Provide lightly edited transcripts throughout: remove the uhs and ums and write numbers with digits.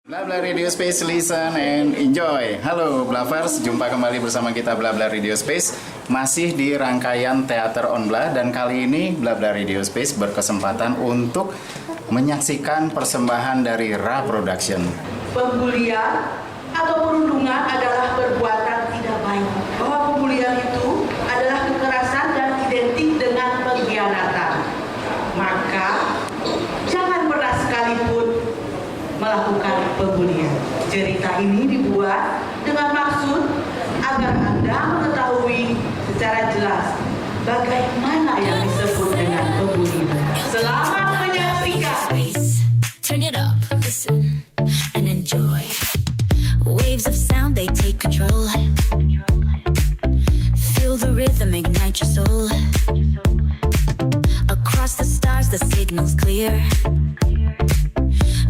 Blabla Radio Space, listen and enjoy. Halo Blavers, jumpa kembali bersama kita Blabla Radio Space. Masih di rangkaian Teater on Bla. Dan kali ini Blabla Radio Space berkesempatan untuk menyaksikan persembahan dari Ra Production. Pembulian atau perundungan adalah perbuatan tidak baik. Bahwa pembulian itu adalah kekerasan dan identik dengan pengkhianatan. Maka jangan pernah sekalipun melakukan pembulian. Cerita ini dibuat dengan maksud agar Anda mengetahui secara jelas bagaimana yang disebut dengan pembulian. Selamat menyaksikan. Turn it up, listen and enjoy. Waves of sound, they take control. Feel the rhythm, ignite your soul. Across the stars, the signal's clear.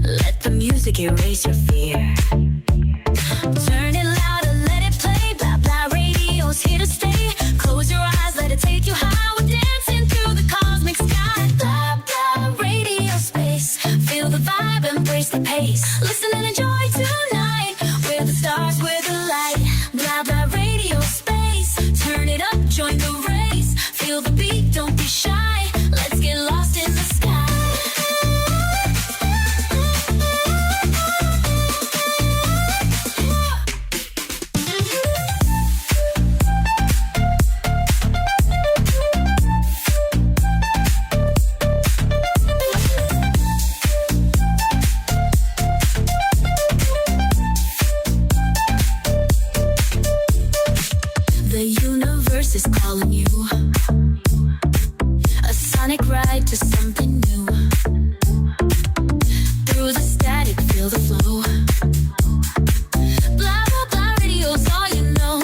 Let the music erase your fear. Turn it loud and let it play. Blah blah radio's here to stay. Close your eyes, let it take you high. We're dancing through the cosmic sky. Blah blah radio space. Feel the vibe, embrace the pace. Listen and enjoy tonight. We're the stars, we're the light. Blah blah radio space. Turn it up, join the race. Feel the beat, don't be shy. Let's get lost in the sky. The universe is calling you. A sonic ride to something new. Through the static, feel the flow. Blah blah blah radio's all you know.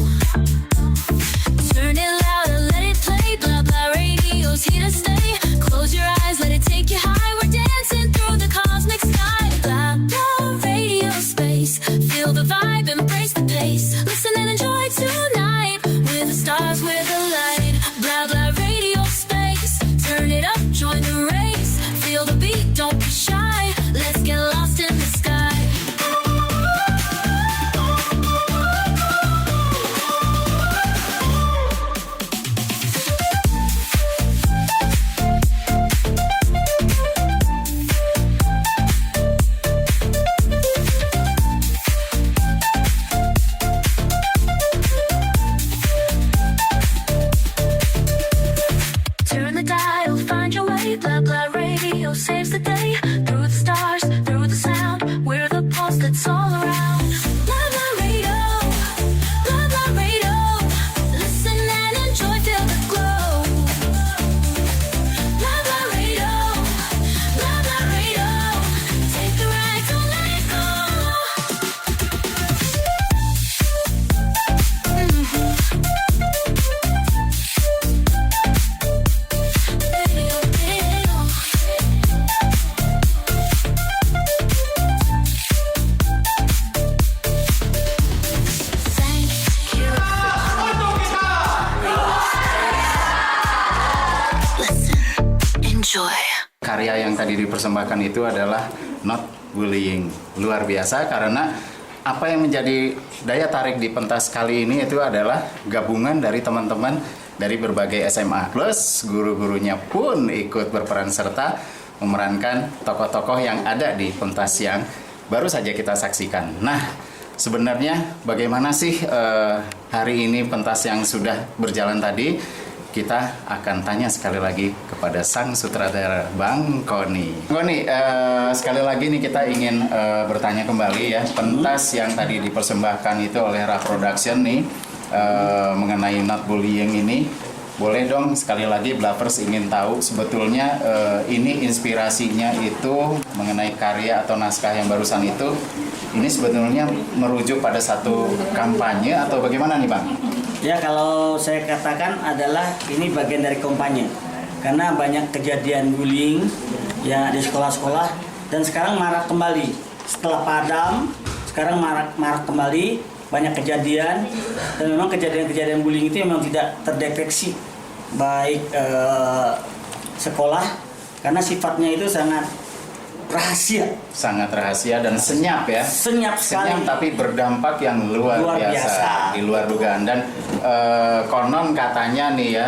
Turn it loud and let it play. Blah blah radio's here to stay. Close your eyes, let it take you high. We're dancing through the cosmic sky. Blah blah radio space. Feel the vibe, embrace the pace. Listen and enjoy tonight. We're the stars, we're the light. Blah blah radio space. Turn it up, join the race. Feel the beat, don't be shy. Let's get lost in the sky. Turn the dial, find your way. Blah blah radio saves the day. Through the stars, through the sound, we're the pulse that's all around. Blah blah radio, blah blah radio. Listen and enjoy, feel the glow. Blah blah radio, blah blah radio. Take the ride, don't let it go. Thank you. Listen, enjoy. Karya yang tadi dipersembahkan itu adalah Not Bullying. Luar biasa karena apa yang menjadi daya tarik di pentas kali ini itu adalah gabungan dari teman-teman dari berbagai SMA. Plus guru-gurunya pun ikut berperan serta memerankan tokoh-tokoh yang ada di pentas yang baru saja kita saksikan. Nah, sebenarnya bagaimana sih hari ini pentas yang sudah berjalan tadi? Kita akan tanya sekali lagi kepada sang sutradara Bang Koni. Koni, sekali lagi nih kita ingin bertanya kembali ya, pentas yang tadi dipersembahkan itu oleh Ra Production nih mengenai Not Bullying ini. Boleh dong sekali lagi Blavers ingin tahu sebetulnya ini inspirasinya itu mengenai karya atau naskah yang barusan itu, ini sebetulnya merujuk pada satu kampanye atau bagaimana nih Bang? Ya, kalau saya katakan adalah ini bagian dari kampanye. Karena banyak kejadian bullying ya di sekolah-sekolah dan sekarang marak kembali. Setelah padam, sekarang marak kembali, banyak kejadian dan memang kejadian-kejadian bullying itu memang tidak terdeteksi baik sekolah karena sifatnya itu sangat rahasia, sangat rahasia dan senyap ya. senyap sekali. Senyap tapi berdampak yang luar biasa, di luar dugaan. Dan konon katanya nih ya,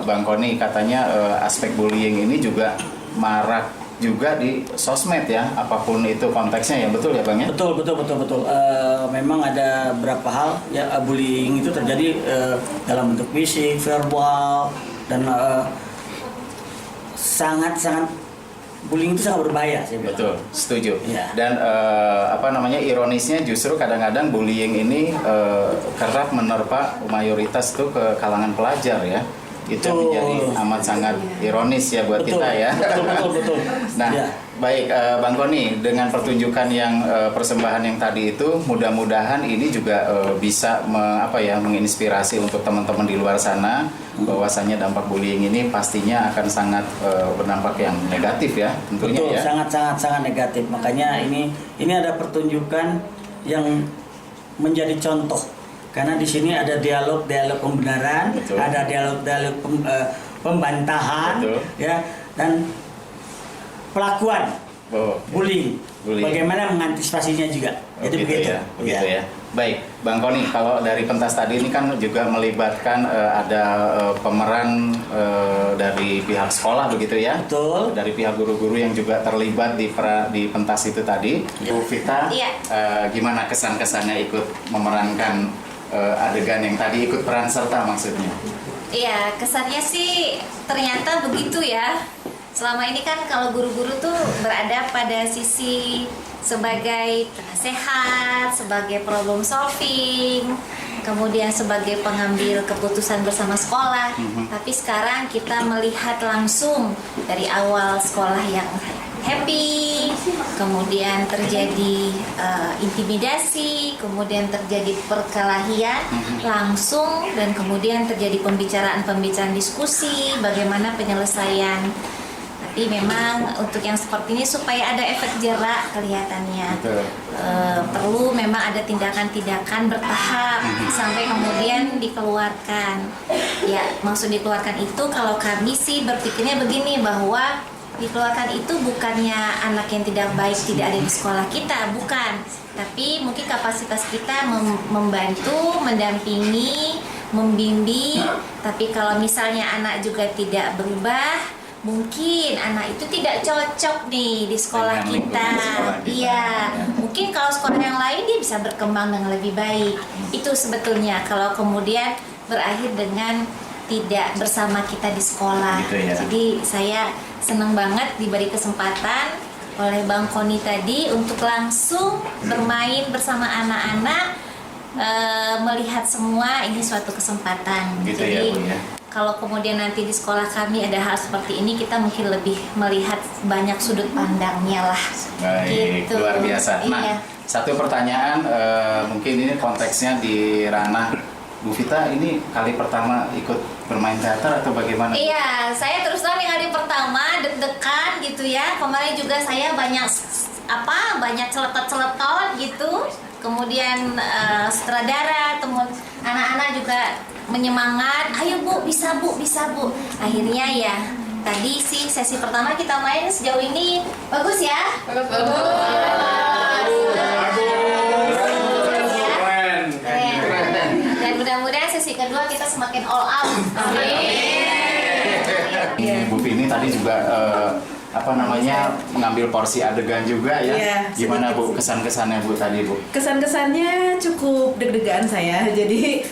Bang Koni, katanya aspek bullying ini juga marak juga di sosmed ya, apapun itu konteksnya ya, betul ya Bang ya? Betul. Memang ada beberapa hal ya, bullying itu terjadi dalam bentuk fisik, verbal, dan sangat bullying itu sangat berbahaya sih. Betul, setuju. Ya. Dan ironisnya justru kadang-kadang bullying ini kerap menerpa mayoritas tuh ke kalangan pelajar ya. Itu Betul. menjadi amat sangat ironis ya buat Betul. kita ya. Betul. Nah, Ya. baik Bang Koni, dengan pertunjukan yang persembahan yang tadi itu, mudah-mudahan ini juga bisa menginspirasi untuk teman-teman di luar sana, bahwasanya dampak bullying ini pastinya akan sangat berdampak yang negatif ya, tentunya Betul, ya. sangat negatif. Makanya ini ada pertunjukan yang menjadi contoh. Karena di sini ada dialog pembenaran, Betul. ada dialog pembantahan, Betul. ya, dan pelakuan Oh, bullying. Bullying. Bagaimana mengantisipasinya juga. oh, Jadi gitu begitu. ya, begitu ya. Baik, Bang Koni, kalau dari pentas tadi ini kan juga melibatkan ada pemeran dari pihak sekolah begitu ya. Betul. Dari pihak guru-guru yang juga terlibat di pentas itu tadi. Bu Vita, Iya. Gimana kesan-kesannya ikut memerankan adegan yang tadi, ikut peran serta maksudnya? Iya, kesannya sih ternyata begitu ya. Selama ini kan kalau guru-guru tuh berada pada sisi sebagai penasehat, sebagai problem solving, kemudian sebagai pengambil keputusan bersama sekolah. Tapi sekarang kita melihat langsung dari awal sekolah yang happy, kemudian terjadi intimidasi, kemudian terjadi perkelahian langsung, dan kemudian terjadi pembicaraan diskusi bagaimana penyelesaian. Tapi memang untuk yang seperti ini supaya ada efek jerak kelihatannya. Betul. Perlu memang ada tindakan-tindakan bertahap sampai kemudian dikeluarkan. Ya, maksud dikeluarkan itu kalau kami sih berpikirnya begini, bahwa dikeluarkan itu bukannya anak yang tidak baik tidak ada di sekolah kita, bukan. Tapi mungkin kapasitas kita membantu, mendampingi, membimbing. Tapi kalau misalnya anak juga tidak berubah, mungkin anak itu tidak cocok nih di sekolah Dengan kita. lingkungan sekolah kita. Iya, mungkin kalau sekolah yang lain dia bisa berkembang dengan lebih baik. Itu sebetulnya kalau kemudian berakhir dengan tidak bersama kita di sekolah. Gitu ya. Jadi saya senang banget diberi kesempatan oleh Bang Koni tadi untuk langsung bermain bersama anak-anak, melihat semua ini suatu kesempatan. Gitu Jadi ya, Bu ya. kalau kemudian nanti di sekolah kami ada hal seperti ini, kita mungkin lebih melihat banyak sudut pandangnya lah. Baik, Gitu. luar biasa. Nah, Iya. satu pertanyaan, mungkin ini konteksnya di ranah Bu Vita, ini kali pertama ikut bermain teater atau bagaimana? Iya, saya terus terang di hari pertama deg-degan gitu ya. Kemarin juga saya banyak celetot-celetot gitu. Kemudian sutradara, teman anak-anak juga menyemangat, ayo Bu, bisa Bu. Akhirnya ya, tadi sih sesi pertama kita main sejauh ini bagus ya. Keren. Dan mudah-mudahan sesi kedua kita semakin all out. Bu Vini tadi juga mengambil porsi adegan juga ya. Iya, Gimana sedikit Bu kesan-kesannya Bu tadi Bu? Kesan-kesannya cukup deg-degan saya. Jadi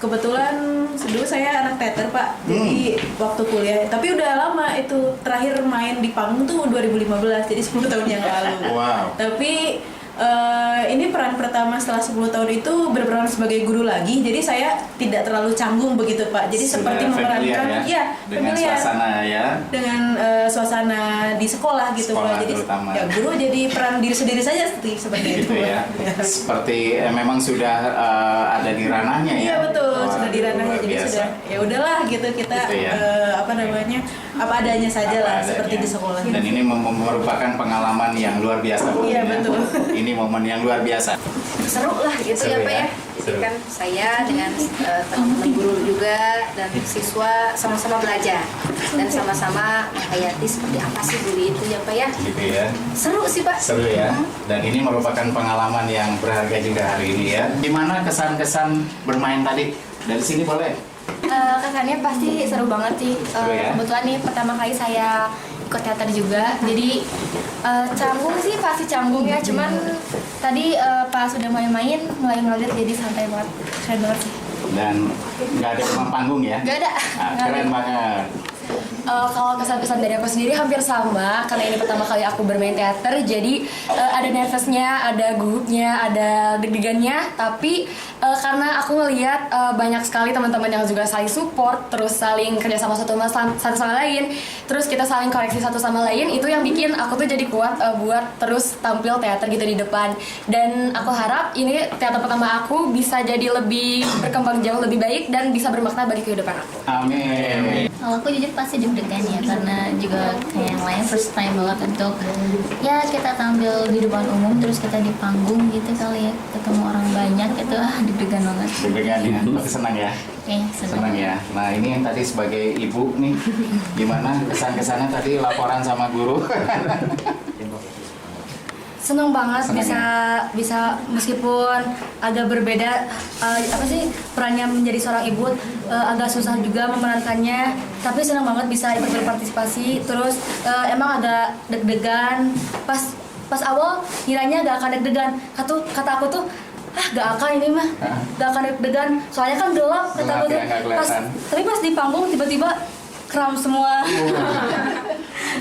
kebetulan dulu saya anak teater Pak. Jadi waktu kuliah, tapi udah lama itu terakhir main di panggung tuh 2015. Jadi 10 tahun yang lalu. Wow. Tapi ini peran pertama setelah 10 tahun itu berperan sebagai guru lagi. Jadi saya tidak terlalu canggung begitu Pak. Jadi Sudah seperti familiar memerankan dengan familiar. suasana ya. Dengan suasana di sekolah gitu Sekolah Pak. Jadi terutama. ya guru jadi peran diri sendiri saja seperti Gitu itu ya. Pak. Seperti memang sudah ada di ranahnya ya. Iya betul, Wah, sudah di ranahnya, luar jadi biasa. sudah ya udahlah gitu kita Gitu ya. apa adanya saja Apa lah adanya. seperti di sekolah. Dan ini merupakan pengalaman yang luar biasa Bu, Iya, ya. betul. Ini momen yang luar biasa. Seru lah gitu Seru ya Pak ya. ya. Jadi kan saya dengan teman-teman guru juga dan siswa sama-sama belajar dan sama-sama menghayati seperti apa sih bully itu ya Pak ya. Gitu ya. Seru sih Pak. Seru ya. Dan ini merupakan pengalaman yang berharga juga hari ini ya. Gimana kesan-kesan bermain tadi? Dari sini boleh? Kesannya pasti seru banget sih. Seru ya? Kebetulan nih pertama kali saya ikut teater juga, jadi canggung sih pasti canggung ya. Cuman tadi pas sudah main-main mulai ngalir jadi santai banget, keren banget sih. Dan nggak ada demam panggung ya? Gak ada. Nah, keren banget. Kalau kesan-kesan dari aku sendiri hampir sama, karena ini pertama kali aku bermain teater, jadi ada nervousnya, ada gugupnya, ada deg-degannya. Tapi karena aku ngelihat banyak sekali teman-teman yang juga saling support, terus saling kerja sama satu sama lain, terus kita saling koreksi satu sama lain, itu yang bikin aku tuh jadi kuat buat terus tampil teater gitu di depan. Dan aku harap ini teater pertama aku bisa jadi lebih berkembang jauh lebih baik dan bisa bermakna bagi kehidupan aku. Amin. Kalau aku jujur pasti deg-degan ya, karena juga kayak yang lain first time banget untuk ya kita tampil di depan umum, terus kita di panggung gitu kali ya, ketemu orang banyak itu deg-degan banget. Deg-degan ya, tapi senang ya? Senang Ya. Nah ini yang tadi sebagai ibu nih, gimana kesan-kesannya tadi laporan sama guru? Seneng banget Seneng bisa meskipun agak berbeda perannya menjadi seorang ibu, agak susah juga memerankannya, tapi seneng banget bisa ikut berpartisipasi. Terus emang agak deg-degan pas awal, kiranya gak akan deg-degan. Kata aku tuh gak akan ini mah, gak akan deg-degan soalnya kan gelap, kata aku tuh. Ya, gak kelihatan. Tapi pas di panggung tiba-tiba kram semua.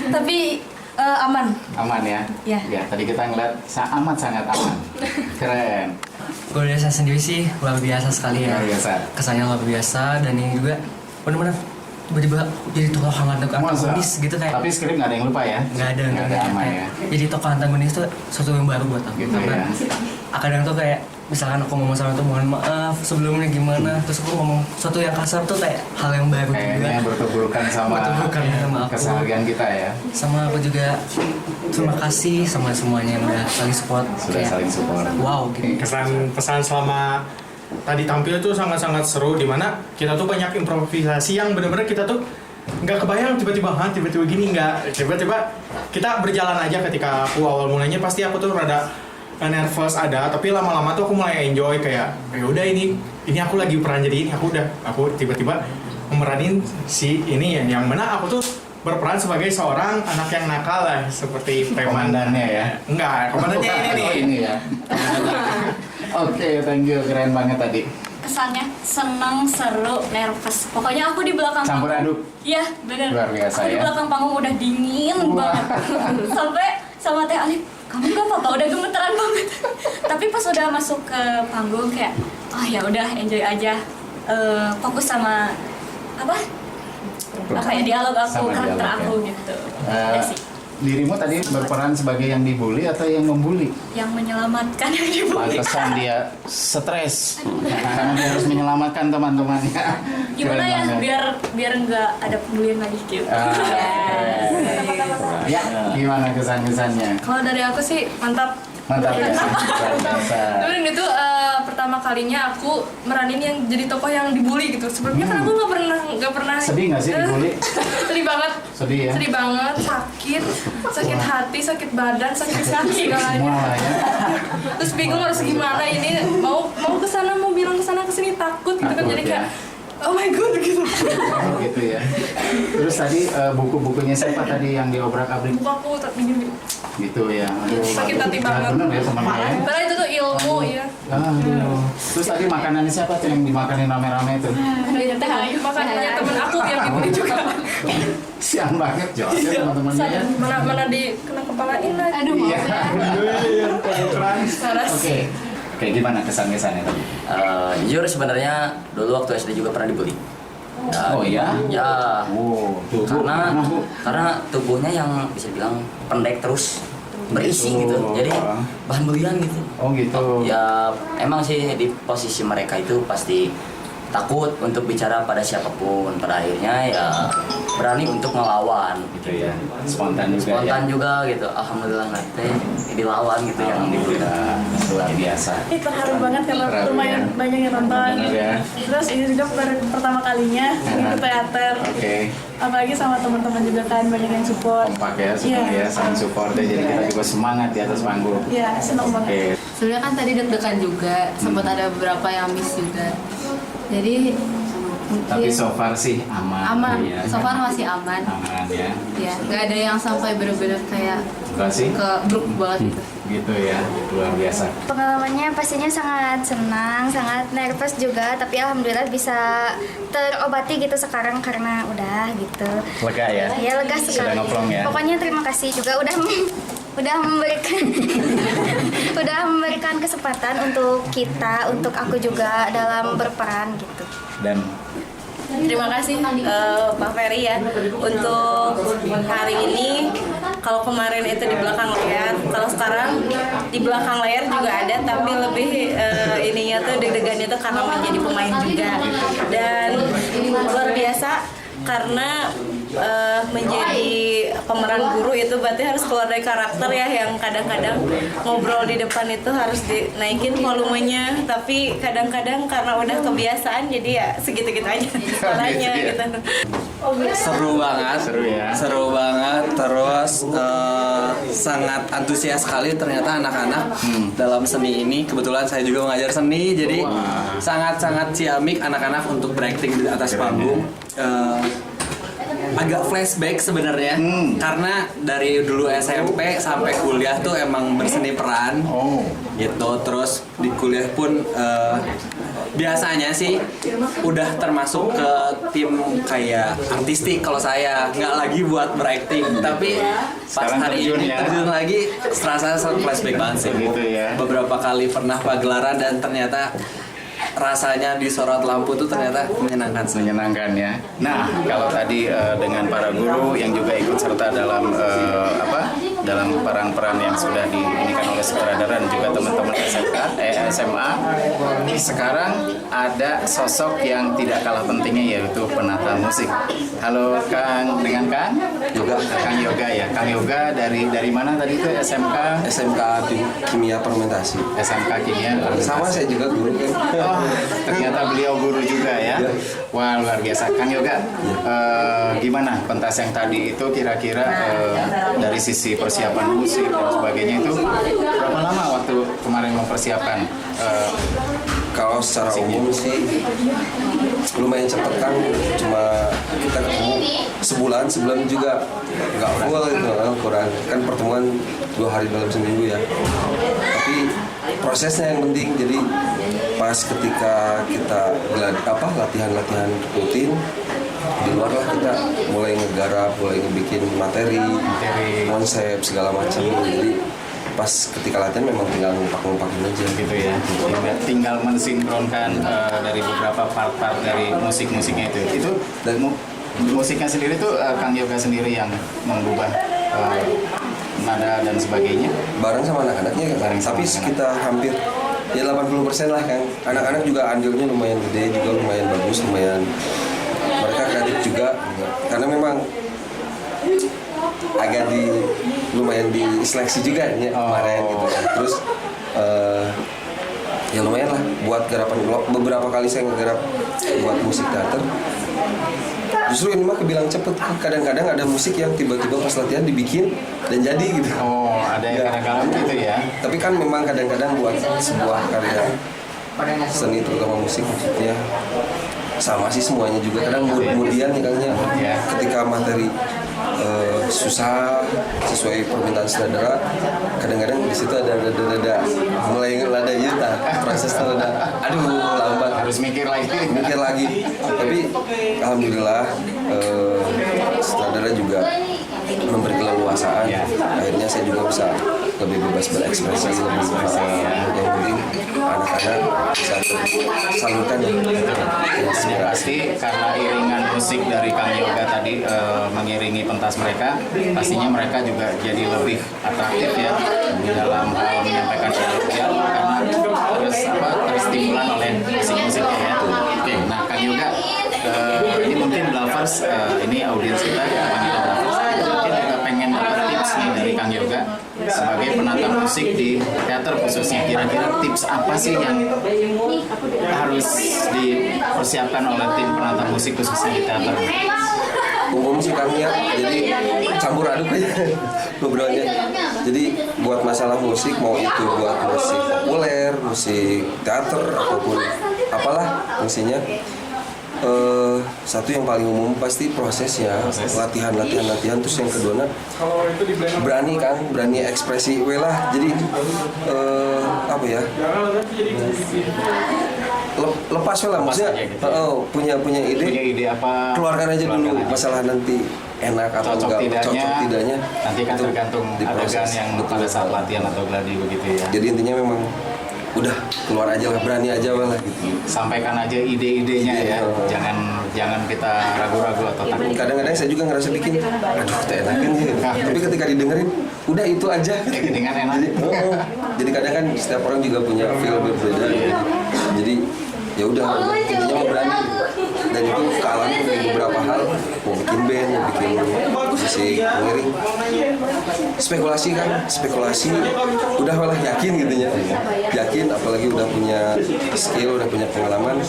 Tapi aman ya? Ya. Tadi kita ngeliat sangat aman. Keren. Kalau dari saya sendiri sih luar biasa sekali ya. Luar biasa. Kesannya luar biasa, dan ini juga benar-benar tiba-tiba jadi tokoh antagonis gitu kayak. Tapi skrip nggak ada yang lupa ya? Nggak ada aman kayak, ya. Jadi tokoh antagonis itu sesuatu yang baru buat aku. Gitu Karena kadang tuh kayak misalkan aku ngomong sama tuh mohon maaf sebelumnya gimana, terus aku ngomong sesuatu yang kasar tuh kayak hal yang baru juga. Kayaknya bertuburkan sama aku. keseharian kita ya. Sama aku juga terima kasih sama semuanya yang udah saling support. Sudah Kayak, saling support. wow gitu. Kesan pesan selama tadi tampil tuh sangat-sangat seru, dimana kita tuh banyak improvisasi yang benar-benar kita tuh nggak kebayang tiba-tiba gini, nggak tiba-tiba kita berjalan aja. Ketika aku awal mulainya pasti aku tuh rada nervous tapi lama-lama tuh aku mulai enjoy, kayak ya udah ini aku lagi peran jadi ini, aku tiba-tiba memeranin si ini ya, yang mana aku tuh berperan sebagai seorang anak yang nakal lah, seperti Komandannya ya? Enggak, komandannya ini nih. Ini ya. Oke, thank you, keren banget tadi. Kesannya senang, seru, nervous. Pokoknya aku di belakang Campur aduk. Iya, bener. Luar biasa aku di ya. belakang panggung udah dingin banget. Sampai sama Teh Alif, kamu gak apa-apa, udah gemeteran banget. Tapi pas udah masuk ke panggung kayak, ya udah enjoy aja. Fokus sama dialog aku, Sama karakter dialog, aku ya. gitu. Eh, Udah sih. Dirimu tadi berperan sebagai yang dibully atau yang membuli? Yang menyelamatkan yang dibully. Pantesan dia stres karena dia harus menyelamatkan teman-temannya. Gimana Keren ya banget. biar nggak ada pembulian lagi gitu. Ya, gimana kesan-kesannya? Kalau dari aku sih mantap. Mantap ya. Luar biasa. Dulu itu pertama kalinya aku meranin yang jadi tokoh yang dibully gitu. Sebelumnya kan aku nggak pernah. Sedih nggak sih dibully? Sedih banget. Sedih ya. Sedih banget, sakit hati, sakit badan, sakit kaki segalanya. Semua lah ya. Terus bingung harus gimana ini, mau kesana, mau bilang kesana kesini, takut gitu kan, Takut, jadi ya. kayak oh my god gitu. Oh, gitu ya. Terus tadi buku-bukunya siapa tadi yang diobrak-abrik? Buku aku tak bingung Gitu ya. Aduh, sakit hati jahat banget. bener ya teman-teman ya. Padahal itu tuh ilmu ya. Aduh. Terus tadi makanannya siapa tuh yang dimakanin rame-rame itu? Makanannya temen aku yang dibully juga. Siang banget jawabnya teman-temannya ya. Mana kena kepalain lah. Aduh Iya. Oke. Oke, gimana kesan-kesannya tadi? Jujur sebenarnya dulu waktu SD juga pernah dibully. Oh iya? Ya. Oh, tuh, Bu. Karena Mana, Bu? karena tubuhnya yang bisa dibilang pendek terus berisi Gitu. gitu. Jadi bahan bulian gitu. Oh gitu. Ya emang sih di posisi mereka itu pasti takut untuk bicara pada siapapun. Pada akhirnya ya berani untuk melawan Gitu ya. Spontan juga spontan ya. juga gitu. Alhamdulillah nanti dilawan gitu yang diberikan. Luar biasa. Terharu banget karena Terharu, lumayan ya. banyak yang nonton. Bener ya. Terus ini juga pertama kalinya ikut teater. Oke. Apalagi sama teman-teman juga kan banyak yang support. Kompak ya, semua Iya. ya, saling support ya. Jadi kita juga semangat di atas panggung. Iya, senang banget. Oke. Sebenarnya kan tadi deg-degan juga, sempat ada beberapa yang miss juga. Jadi Tapi mungkin so far sih aman. aman, Ya. so far masih aman. Aman ya. Ya, nggak ada yang sampai bener-bener kayak Enggak sih? ke grup banget gitu. Gitu ya, luar biasa. Pengalamannya pastinya sangat senang, sangat nervous juga, tapi alhamdulillah bisa terobati gitu sekarang karena udah gitu. Lega ya? Ya lega Sudah sekali. ngeplong ya? Pokoknya terima kasih juga udah memberikan udah memberikan kesempatan untuk kita, untuk aku juga dalam berperan gitu. Dan Terima kasih Pak Ferry ya untuk hari ini. Kalau kemarin itu di belakang layar, kalau sekarang di belakang layar juga ada, tapi lebih ininya tuh deg-degannya tuh karena menjadi pemain juga. Dan luar biasa karena menjadi pemeran guru itu berarti harus keluar dari karakter ya, yang kadang-kadang ngobrol di depan itu harus dinaikin volumenya, tapi kadang-kadang karena udah kebiasaan jadi ya segitu-gitu aja suaranya gitu. Seru banget, seru banget, terus sangat antusias sekali ternyata anak-anak dalam seni ini. Kebetulan saya juga mengajar seni, jadi sangat-sangat ciamik anak-anak untuk berakting di atas panggung. Agak flashback sebenarnya karena dari dulu SMP sampai kuliah tuh emang berseni peran gitu. Terus di kuliah pun biasanya sih udah termasuk ke tim kayak artistik kalau saya, nggak lagi buat berakting, tapi pas Sekarang hari terjun ini ya. terjun lagi serasa flashback banget sih. Begitu ya. Beberapa kali pernah pagelaran dan ternyata rasanya disorot lampu tuh ternyata menyenangkan. Menyenangkan ya. Nah, kalau tadi dengan para guru yang juga ikut serta dalam dalam peran-peran yang sudah diinikan oleh sutradara dan juga teman-teman SMA, sekarang ada sosok yang tidak kalah pentingnya yaitu penata musik. Halo Kang, dengan Kang? Yoga. Kang Yoga ya. Kang Yoga dari mana tadi itu? SMK? SMK Kimia Fermentasi. SMK Kimia. Sama saya juga guru kan. Oh, ternyata beliau guru juga ya. Wah, luar biasa. Kang Yoga, gimana pentas yang tadi itu kira-kira dari sisi persiapan musik dan sebagainya itu berapa lama waktu kemarin mempersiapkan? Kalau secara umum sih lumayan cepet kan, cuma kita ketemu sebulan juga nggak full gitu, kurang kan pertemuan 2 hari dalam seminggu ya. Tapi prosesnya yang penting, jadi pas ketika kita latihan-latihan rutin di luar lah kita mulai ngegarap, mulai ngebikin materi, konsep segala macam. Jadi pas ketika latihan memang tinggal ngumpak-ngumpakin aja gitu ya. Tinggal mensinkronkan dari beberapa part-part dari musik-musiknya itu dan musiknya sendiri tuh Kang Yoga sendiri yang mengubah nada dan sebagainya bareng sama anak-anaknya kan. Tapi kita hampir ya 80% lah kan. Anak-anak juga andilnya lumayan gede, juga lumayan bagus, lumayan mereka kreatif juga karena memang agak lumayan diseleksi juga ya kemarin gitu kan. Terus ya lumayan lah buat garapan. Beberapa kali saya ngegarap buat musik teater. Justru ini mah kebilang cepet. Kadang-kadang ada musik yang tiba-tiba pas latihan dibikin dan jadi gitu. Oh, ada yang kadang-kadang gitu ya. Tapi kan memang kadang-kadang buat sebuah karya seni terutama musik maksudnya sama sih semuanya juga. Kadang kemudian ya ketika materi susah sesuai permintaan sutradara, kadang-kadang di situ ada mulai juta prosesnya aduh lambat, harus mikir lagi. Tapi alhamdulillah sutradara juga memberi keleluasaan. Akhirnya saya juga bisa lebih bebas berekspresi, yang penting anak-anak bisa salurkan Ya, pasti karena iringan musik dari Kang Yoga tadi mengiringi pentas mereka, pastinya mereka juga jadi lebih atraktif ya dalam hal menyampaikan dialog karena terstimulan oleh musik-musiknya ya. Oke, nah Blavers, ini audiens kita Wanita Blavers mungkin juga pengen dapat tips nih dari Kang Yoga sebagai penata musik di teater khususnya. Kira-kira tips apa sih yang harus dipersiapkan oleh tim penata musik khususnya di teater? Umum sih kami ya, jadi campur aduk aja ngobrolnya. Jadi buat masalah musik, mau itu buat musik populer, musik teater ataupun apalah fungsinya, satu yang paling umum pasti prosesnya, latihan. Terus yang kedua berani kan, berani ekspresi lah. Jadi apa ya, lepas lah maksudnya gitu ya? punya ide apa, keluarkan aja dulu masalah nanti enak atau cocok tidaknya nanti kan tergantung adegan yang pada saat latihan atau gladi begitu ya. Jadi intinya memang udah keluar aja lah, berani aja lah gitu. Sampaikan aja ide-idenya ya, jangan kita ragu-ragu atau takut. Kadang-kadang saya juga ngerasa bikin, aduh enakan gitu. Tapi ketika didengerin, udah itu aja. Dengan enak. Jadi kadang kan setiap orang juga punya feel berbeda. Jadi ya udah intinya mau berani, dan itu kealami dari beberapa hal, mau bikin band, mau bikin musik pengiring, spekulasi udah malah yakin gitu ya, yakin apalagi udah punya skill, udah punya pengalaman,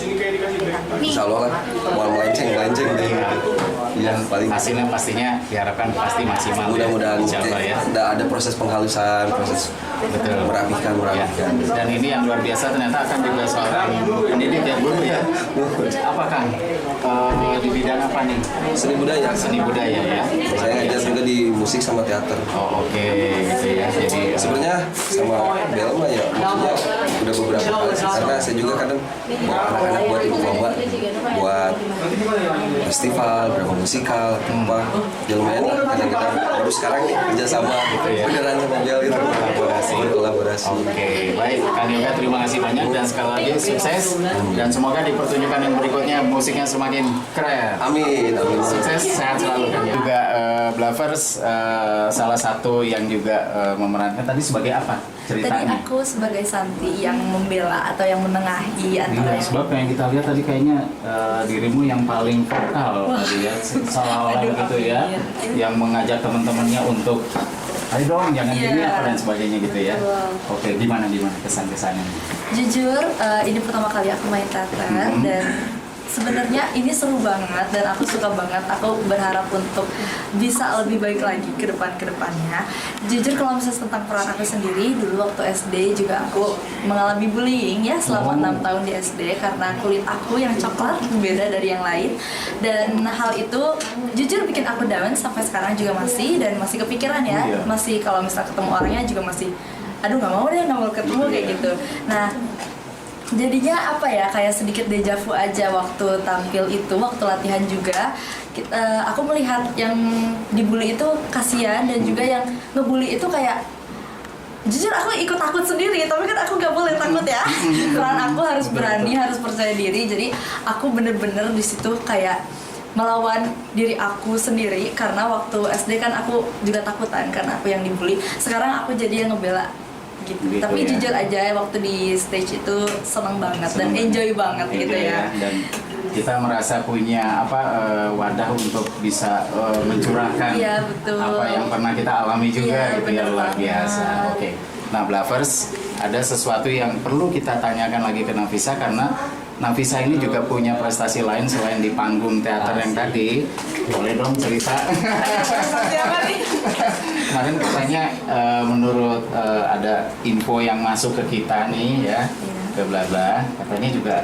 insya Allah lah mau melenceng deh gitu. Ya, paling hasilnya pastinya diharapkan pasti maksimal. Mudah-mudahan ya. Ada proses penghalusan, proses merapikan. Ya. Dan ini yang luar biasa ternyata akan juga seorang pendidik ya, guru ya. Apa Kang? Di bidang apa nih? Seni budaya ya. Saya ngajar juga di musik sama teater. Oh oke, gitu ya. Jadi sebenarnya sama Belma ya, maksudnya udah beberapa kali sih. Karena saya juga kadang bawa anak-anak buat ikut lomba, buat festival, drama musikal, apa. Ya lumayan lah kadang-kadang. Baru sekarang nih kerjasama gitu ya. Beneran sama Bel itu. Berkolaborasi. Oke, baik. Kang Yoga terima kasih banyak dan sekali lagi sukses dan semoga di pertunjukan yang berikutnya musiknya semakin keren. Amin. Sukses, sehat selalu Kang. Juga Blavers salah satu yang juga memerankan tadi sebagai apa ceritanya? Tadi aku sebagai Santi yang membela atau yang menengahi antara sebab yang kita lihat tadi kayaknya dirimu yang paling vokal tadi ya, seolah-olah gitu ya, yang mengajak teman-temannya untuk ayo dong jangan gini apa dan sebagainya gitu ya. Oke, gimana kesan-kesannya? Jujur, ini pertama kali aku main teater dan sebenarnya ini seru banget dan aku suka banget. Aku berharap untuk bisa lebih baik lagi ke depannya. Jujur kalau misalnya tentang peran aku sendiri, dulu waktu SD juga aku mengalami bullying ya selama 6 tahun di SD karena kulit aku yang coklat beda dari yang lain, dan hal itu jujur bikin aku down sampai sekarang juga masih kepikiran ya. Masih kalau misalnya ketemu orangnya juga masih aduh nggak mau ketemu kayak gitu. Nah jadinya apa ya, kayak sedikit deja vu aja waktu tampil itu, waktu latihan juga aku melihat yang dibully itu kasihan, dan juga yang ngebully itu kayak jujur aku ikut takut sendiri, tapi kan aku gak boleh takut ya. Peran aku harus berani, harus percaya diri. Jadi aku bener-bener di situ kayak melawan diri aku sendiri, karena waktu SD kan aku juga takutan karena aku yang dibully. Sekarang aku jadi yang ngebela gitu. Tapi ya, jujur aja waktu di stage itu seneng banget dan enjoy banget gitu ya. Dan kita merasa punya wadah untuk bisa mencurahkan apa yang pernah kita alami juga gitu ya, luar biasa. Oke. Nah, Blavers, ada sesuatu yang perlu kita tanyakan lagi ke Nafisa karena Nafisa ini juga punya prestasi lain selain di panggung teater yang tadi. Boleh dong cerita? Kemarin katanya menurut ada info yang masuk ke kita nih ya, ke Blabla, katanya juga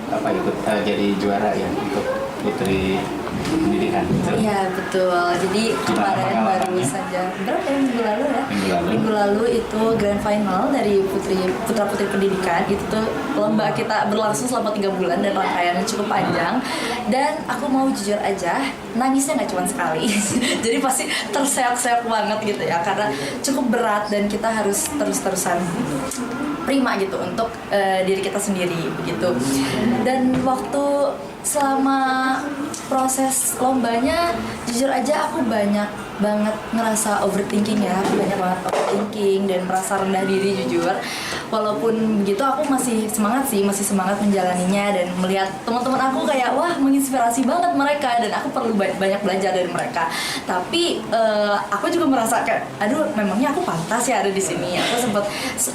ikut jadi juara ya untuk Putri Pendidikan. Iya betul. Jadi kemarin baru saja minggu lalu ya. Minggu lalu itu grand final dari Putra Putri Pendidikan. Itu tuh lomba kita berlangsung selama 3 bulan dan rangkaiannya cukup panjang. Dan aku mau jujur aja, nangisnya nggak cuma sekali. Jadi pasti terseok-seok banget gitu ya, karena cukup berat dan kita harus terus-terusan prima gitu untuk diri kita sendiri begitu. Dan waktu selama proses lombanya jujur aja aku banyak banget ngerasa overthinking ya, banyak banget overthinking dan merasa rendah diri jujur. Walaupun begitu aku masih semangat menjalaninya dan melihat teman-teman aku kayak wah menginspirasi banget mereka dan aku perlu banyak belajar dari mereka. Tapi aku juga merasa kayak aduh memangnya aku pantas ya ada di sini. Aku sempat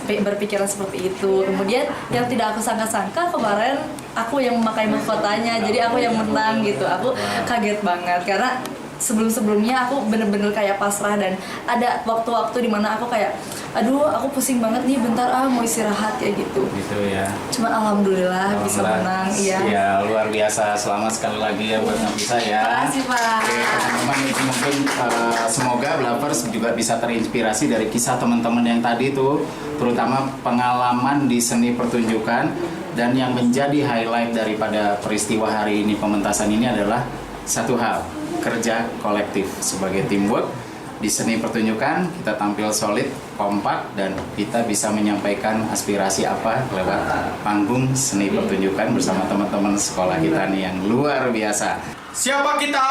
berpikiran seperti itu. Kemudian yang tidak aku sangka-sangka kemarin aku yang memakai mahkotanya, jadi aku yang menang gitu. Aku kaget banget karena sebelum-sebelumnya aku bener-bener kayak pasrah dan ada waktu-waktu dimana aku kayak aduh aku pusing banget nih bentar mau istirahat kayak gitu. Gitu ya. Cuman alhamdulillah bisa menang. Iya. Ya luar biasa, selamat sekali lagi ya buat Nafisa ya. Makasih Pak. Oke teman-teman, itu mungkin semoga Blavers juga bisa terinspirasi dari kisah teman-teman yang tadi tuh, terutama pengalaman di seni pertunjukan. Dan yang menjadi highlight daripada peristiwa hari ini pementasan ini adalah satu hal, kerja kolektif sebagai teamwork. Di seni pertunjukan kita tampil solid, kompak, dan kita bisa menyampaikan aspirasi apa lewat panggung seni pertunjukan bersama teman-teman sekolah kita nih yang luar biasa. Siapa kita?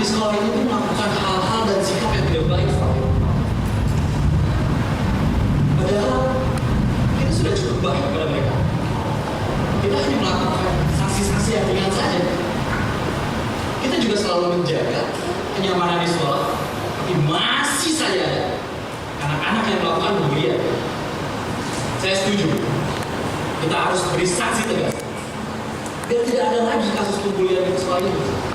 di sekolah ini tuh melakukan hal-hal dan sikap yang tidak baik. Padahal kita sudah cukup baik kepada mereka. Kita hanya melakukan sanksi-sanksi yang ringan saja. Kita juga selalu menjaga kenyamanan di sekolah, tapi masih saja ada anak-anak yang melakukan pembulian. Saya setuju. Kita harus beri sanksi tegas. Biar tidak ada lagi kasus pembulian di sekolah ini.